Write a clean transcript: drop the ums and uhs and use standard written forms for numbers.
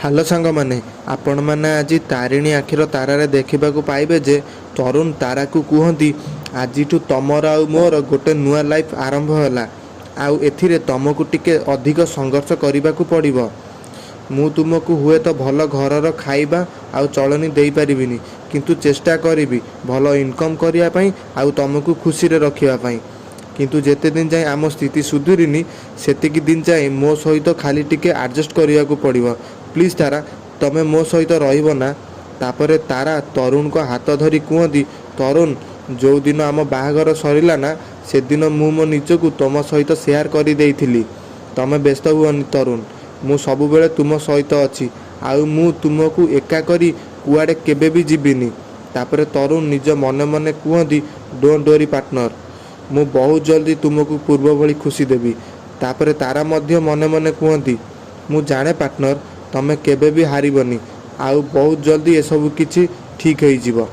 Hello सांग मैंने आपण मैंने आज तारिणी आखिर तारारे देखा पाइबे जे तरुण तारा को कहती आज तमर आ मोर गोटे नुआ लाइफ आरंभ है आउ एथिरे तुमको टिके अधिक संघर्ष करने को पड़ो। मु तुमको हुए तो भल घरर खाइबा आउ चलनी दे पारिबिनी किंतु चेष्टा करी भल इनकम करने आउ तुमको खुशी रे रखापी किंतु जेते दिन जाए आम स्थिति सुधुरीनी सेतिकी दिन जाए मो सहित खाली टिके एडजस्ट करने को पड़ो। प्लीज तारा तमें मो सहित रहा। तापर तारा तरुण को हाथ धरी कहती तरुण जो दिन आम बाहागर सरला ना से दिन मु मो निजक तुम सहित शेयर कर देइथिली। तमें व्यस्त हुअनि तरुण मु सब बेले तुम सहित अच्छी आउ मु तुमको एका करी कुआडे केबे भी जीविनी। तापर तरुण निज मने मने कहती डोंट वरी पार्टनर मु बहुत जल्दी तुमको पूर्व भली खुशी देवी। तापर तारा मध्य मने मने कहती मु जाने पार्टनर तमें केबे भी हारबनी आउ बहुत जल्दी ये सब किछि ठीक हो।